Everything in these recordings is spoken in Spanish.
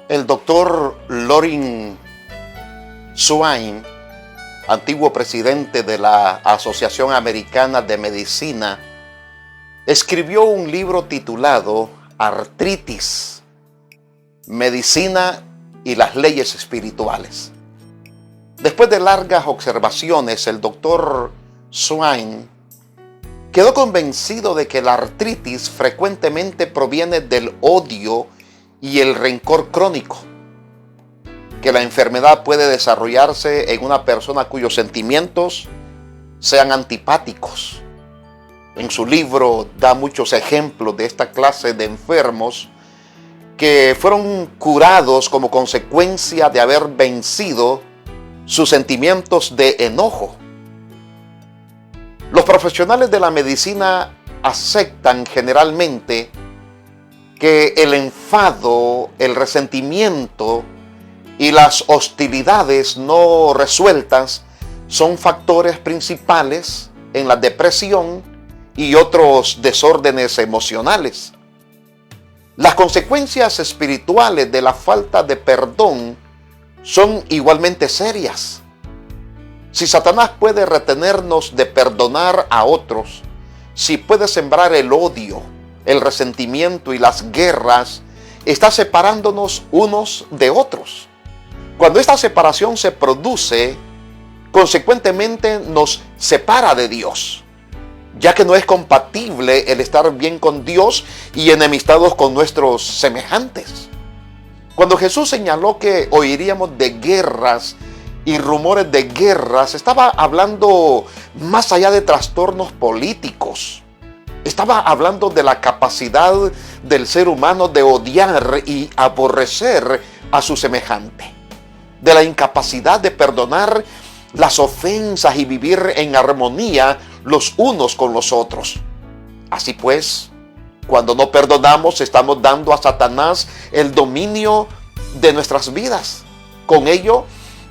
El doctor Loring Swain, antiguo presidente de la Asociación Americana de Medicina, escribió un libro titulado Artritis, Medicina y las leyes espirituales. Después de largas observaciones, el doctor Swain quedó convencido de que la artritis frecuentemente proviene del odio y el rencor crónico, que la enfermedad puede desarrollarse en una persona cuyos sentimientos sean antipáticos. En su libro da muchos ejemplos de esta clase de enfermos que fueron curados como consecuencia de haber vencido sus sentimientos de enojo. Los profesionales de la medicina aceptan generalmente que el enfado, el resentimiento y las hostilidades no resueltas son factores principales en la depresión y otros desórdenes emocionales. Las consecuencias espirituales de la falta de perdón son igualmente serias. Si Satanás puede retenernos de perdonar a otros, si puede sembrar el odio, el resentimiento y las guerras, está separándonos unos de otros. Cuando esta separación se produce, consecuentemente nos separa de Dios, ya que no es compatible el estar bien con Dios y enemistados con nuestros semejantes. Cuando Jesús señaló que oiríamos de guerras y rumores de guerras, estaba hablando más allá de trastornos políticos. Estaba hablando de la capacidad del ser humano de odiar y aborrecer a su semejante, de la incapacidad de perdonar las ofensas y vivir en armonía los unos con los otros. Así pues, cuando no perdonamos, estamos dando a Satanás el dominio de nuestras vidas. Con ello,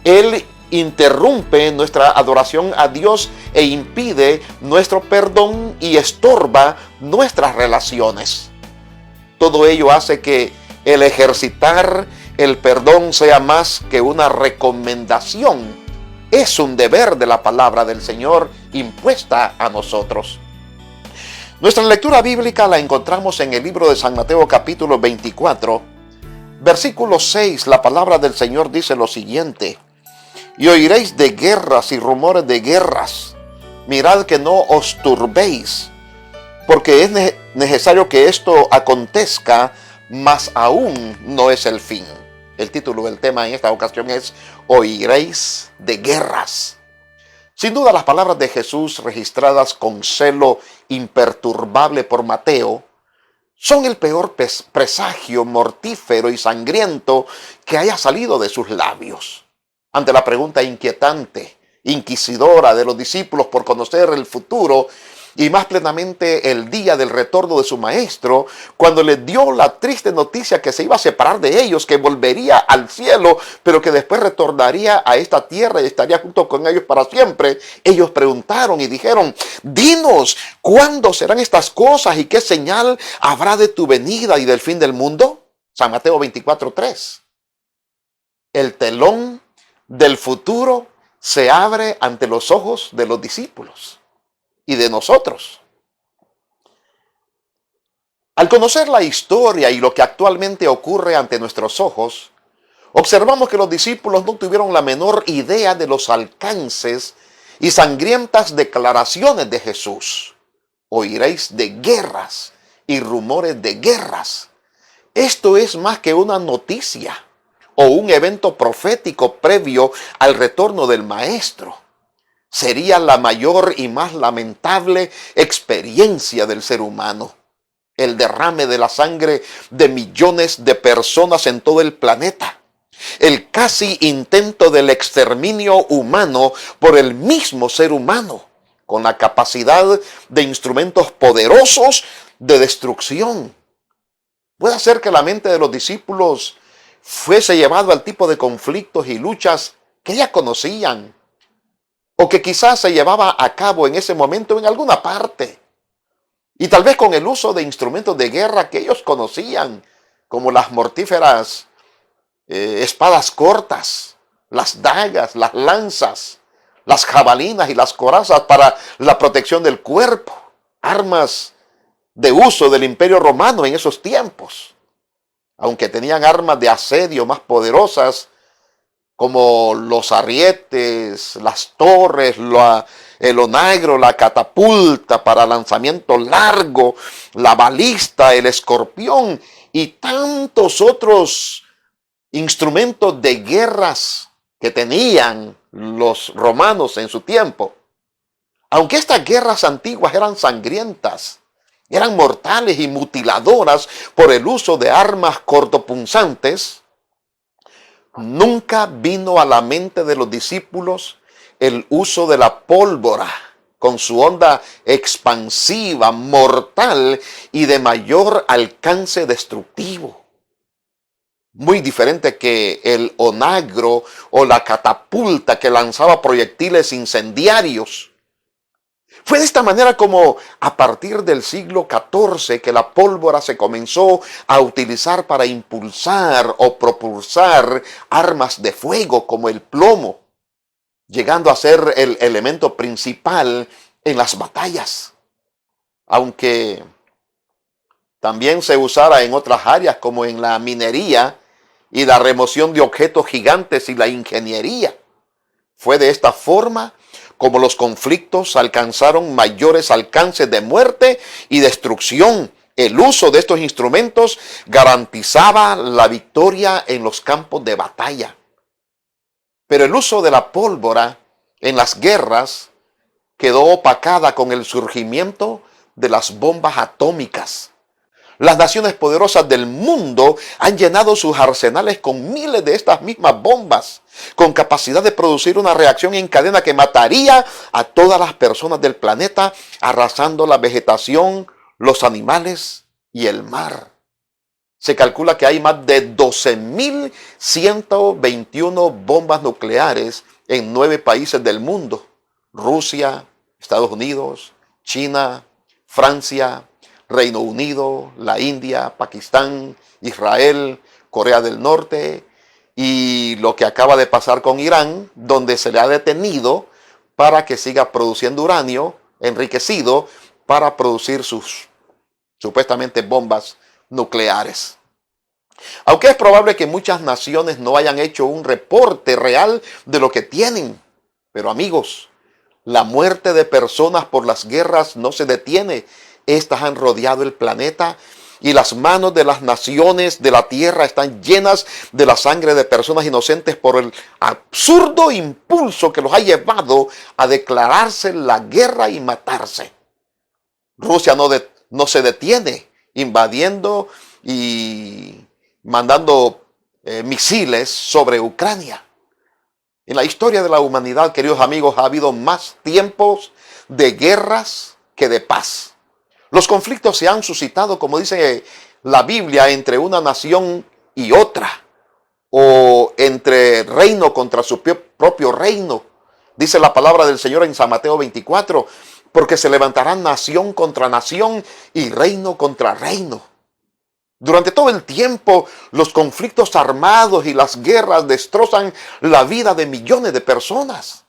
él interrumpe nuestra adoración a Dios e impide nuestro perdón y estorba nuestras relaciones. Todo ello hace que el ejercitar el perdón sea más que una recomendación. Es un deber de la palabra del Señor impuesta a nosotros. Nuestra lectura bíblica la encontramos en el libro de San Mateo capítulo 24, versículo 6. La palabra del Señor dice lo siguiente: y oiréis de guerras y rumores de guerras. Mirad que no os turbéis, porque es necesario que esto acontezca, mas aún no es el fin. El título del tema en esta ocasión es Oiréis de guerras. Sin duda, las palabras de Jesús, registradas con celo imperturbable por Mateo, son el peor presagio mortífero y sangriento que haya salido de sus labios. Ante la pregunta inquietante, inquisidora de los discípulos por conocer el futuro y más plenamente el día del retorno de su maestro, cuando les dio la triste noticia que se iba a separar de ellos, que volvería al cielo, pero que después retornaría a esta tierra y estaría junto con ellos para siempre, ellos preguntaron y dijeron: dinos, ¿cuándo serán estas cosas y qué señal habrá de tu venida y del fin del mundo? San Mateo 24:3. El telón del futuro se abre ante los ojos de los discípulos y de nosotros. Al conocer la historia y lo que actualmente ocurre ante nuestros ojos, observamos que los discípulos no tuvieron la menor idea de los alcances y sangrientas declaraciones de Jesús. Oiréis de guerras y rumores de guerras. Esto es más que una noticia o un evento profético previo al retorno del Maestro. Sería la mayor y más lamentable experiencia del ser humano. El derrame de la sangre de millones de personas en todo el planeta. El casi intento del exterminio humano por el mismo ser humano, con la capacidad de instrumentos poderosos de destrucción. Puede ser que la mente de los discípulos fuese llevado al tipo de conflictos y luchas que ya conocían, o que quizás se llevaba a cabo en ese momento en alguna parte, y tal vez con el uso de instrumentos de guerra que ellos conocían, como las mortíferas espadas cortas, las dagas, las lanzas, las jabalinas y las corazas para la protección del cuerpo, armas de uso del Imperio Romano en esos tiempos. Aunque tenían armas de asedio más poderosas, como los arrietes, las torres, el onagro, la catapulta para lanzamiento largo, la balista, el escorpión y tantos otros instrumentos de guerras que tenían los romanos en su tiempo. Aunque estas guerras antiguas eran sangrientas, eran mortales y mutiladoras por el uso de armas cortopunzantes, nunca vino a la mente de los discípulos el uso de la pólvora con su onda expansiva, mortal y de mayor alcance destructivo. Muy diferente que el onagro o la catapulta que lanzaba proyectiles incendiarios. Fue de esta manera como a partir del siglo XIV que la pólvora se comenzó a utilizar para impulsar o propulsar armas de fuego como el plomo, llegando a ser el elemento principal en las batallas. Aunque también se usara en otras áreas como en la minería y la remoción de objetos gigantes y la ingeniería. Fue de esta forma como los conflictos alcanzaron mayores alcances de muerte y destrucción. El uso de estos instrumentos garantizaba la victoria en los campos de batalla. Pero el uso de la pólvora en las guerras quedó opacada con el surgimiento de las bombas atómicas. Las naciones poderosas del mundo han llenado sus arsenales con miles de estas mismas bombas, con capacidad de producir una reacción en cadena que mataría a todas las personas del planeta, arrasando la vegetación, los animales y el mar. Se calcula que hay más de 12.121 bombas nucleares en 9 países del mundo: Rusia, Estados Unidos, China, Francia, Reino Unido, la India, Pakistán, Israel, Corea del Norte y lo que acaba de pasar con Irán, donde se le ha detenido para que siga produciendo uranio enriquecido para producir sus supuestamente bombas nucleares. Aunque es probable que muchas naciones no hayan hecho un reporte real de lo que tienen, pero amigos, la muerte de personas por las guerras no se detiene. Estas han rodeado el planeta y las manos de las naciones de la tierra están llenas de la sangre de personas inocentes por el absurdo impulso que los ha llevado a declararse la guerra y matarse. Rusia no se detiene invadiendo y mandando misiles sobre Ucrania. En la historia de la humanidad, queridos amigos, ha habido más tiempos de guerras que de paz. Los conflictos se han suscitado, como dice la Biblia, entre una nación y otra, o entre reino contra su propio reino. Dice la palabra del Señor en San Mateo 24, porque se levantará nación contra nación y reino contra reino. Durante todo el tiempo, los conflictos armados y las guerras destrozan la vida de millones de personas.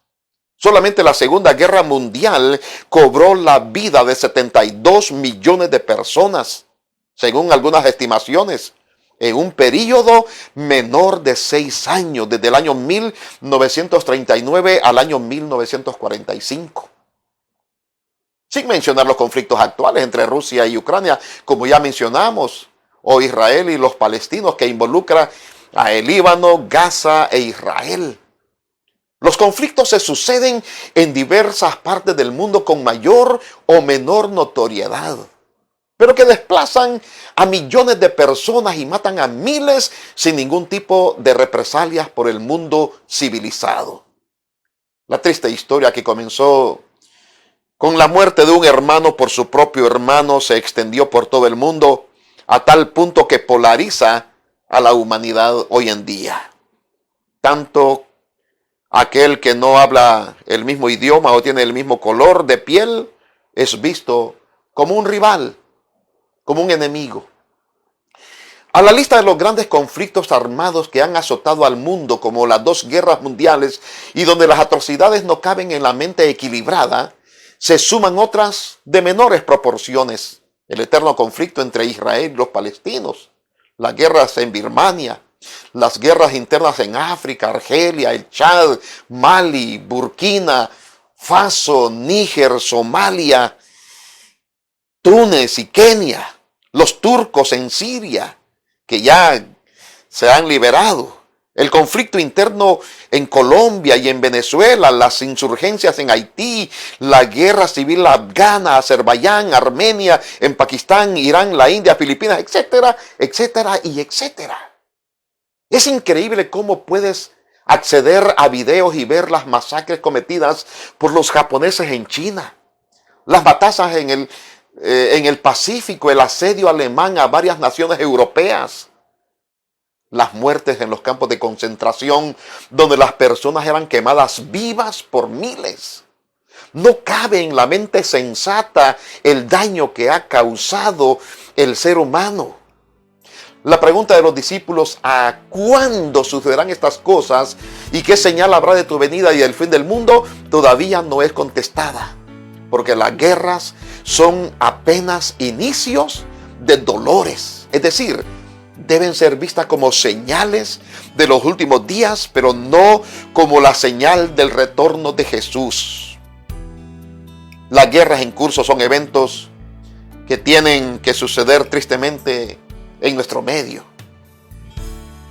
Solamente la Segunda Guerra Mundial cobró la vida de 72 millones de personas, según algunas estimaciones, en un periodo menor de 6 años, desde el año 1939 al año 1945. Sin mencionar los conflictos actuales entre Rusia y Ucrania, como ya mencionamos, o Israel y los palestinos, que involucra a el Líbano, Gaza e Israel. Los conflictos se suceden en diversas partes del mundo con mayor o menor notoriedad, pero que desplazan a millones de personas y matan a miles sin ningún tipo de represalias por el mundo civilizado. La triste historia que comenzó con la muerte de un hermano por su propio hermano se extendió por todo el mundo a tal punto que polariza a la humanidad hoy en día. Tanto aquel que no habla el mismo idioma o tiene el mismo color de piel es visto como un rival, como un enemigo. A la lista de los grandes conflictos armados que han azotado al mundo, como las dos guerras mundiales, y donde las atrocidades no caben en la mente equilibrada, se suman otras de menores proporciones. El eterno conflicto entre Israel y los palestinos, las guerras en Birmania, las guerras internas en África, Argelia, el Chad, Mali, Burkina Faso, Níger, Somalia, Túnez y Kenia, los turcos en Siria, que ya se han liberado, el conflicto interno en Colombia y en Venezuela, las insurgencias en Haití, la guerra civil afgana, Azerbaiyán, Armenia, en Pakistán, Irán, la India, Filipinas, etcétera, etcétera y etcétera. Es increíble cómo puedes acceder a videos y ver las masacres cometidas por los japoneses en China, las matanzas en el Pacífico, el asedio alemán a varias naciones europeas, las muertes en los campos de concentración donde las personas eran quemadas vivas por miles. No cabe en la mente sensata el daño que ha causado el ser humano. La pregunta de los discípulos, ¿a cuándo sucederán estas cosas y qué señal habrá de tu venida y del fin del mundo? Todavía no es contestada, porque las guerras son apenas inicios de dolores. Es decir, deben ser vistas como señales de los últimos días, pero no como la señal del retorno de Jesús. Las guerras en curso son eventos que tienen que suceder tristemente en nuestro medio.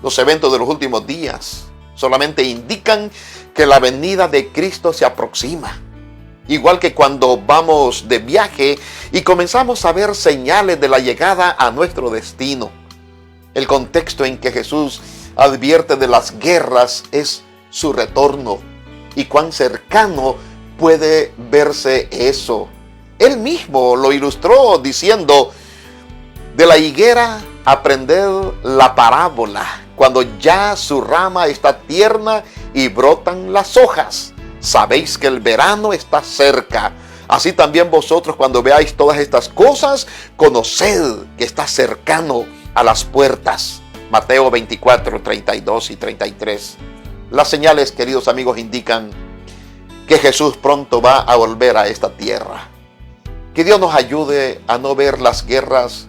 Los eventos de los últimos días solamente indican que la venida de Cristo se aproxima. Igual que cuando vamos de viaje y comenzamos a ver señales de la llegada a nuestro destino. El contexto en que Jesús advierte de las guerras es su retorno. Y cuán cercano puede verse eso. Él mismo lo ilustró diciendo: de la higuera aprended la parábola, cuando ya su rama está tierna y brotan las hojas. Sabéis que el verano está cerca. Así también vosotros, cuando veáis todas estas cosas, conoced que está cercano a las puertas. Mateo 24, 32 y 33. Las señales, queridos amigos, indican que Jesús pronto va a volver a esta tierra. Que Dios nos ayude a no ver las guerras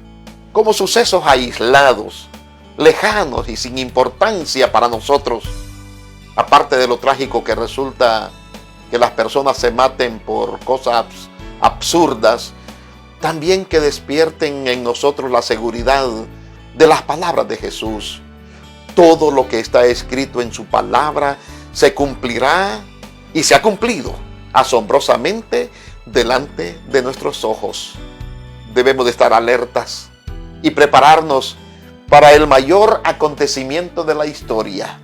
como sucesos aislados, lejanos y sin importancia para nosotros. Aparte de lo trágico que resulta que las personas se maten por cosas absurdas, también que despierten en nosotros la seguridad de las palabras de Jesús. Todo lo que está escrito en su palabra se cumplirá y se ha cumplido asombrosamente delante de nuestros ojos. Debemos de estar alertas y prepararnos para el mayor acontecimiento de la historia,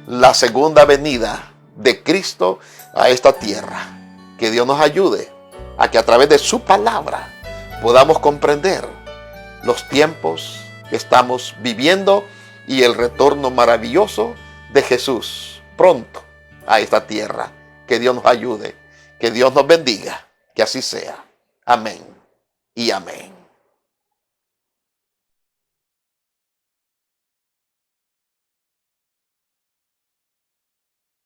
la segunda venida de Cristo a esta tierra. Que Dios nos ayude a que a través de su palabra podamos comprender los tiempos que estamos viviendo y el retorno maravilloso de Jesús pronto a esta tierra. Que Dios nos ayude, que Dios nos bendiga, que así sea. Amén y amén.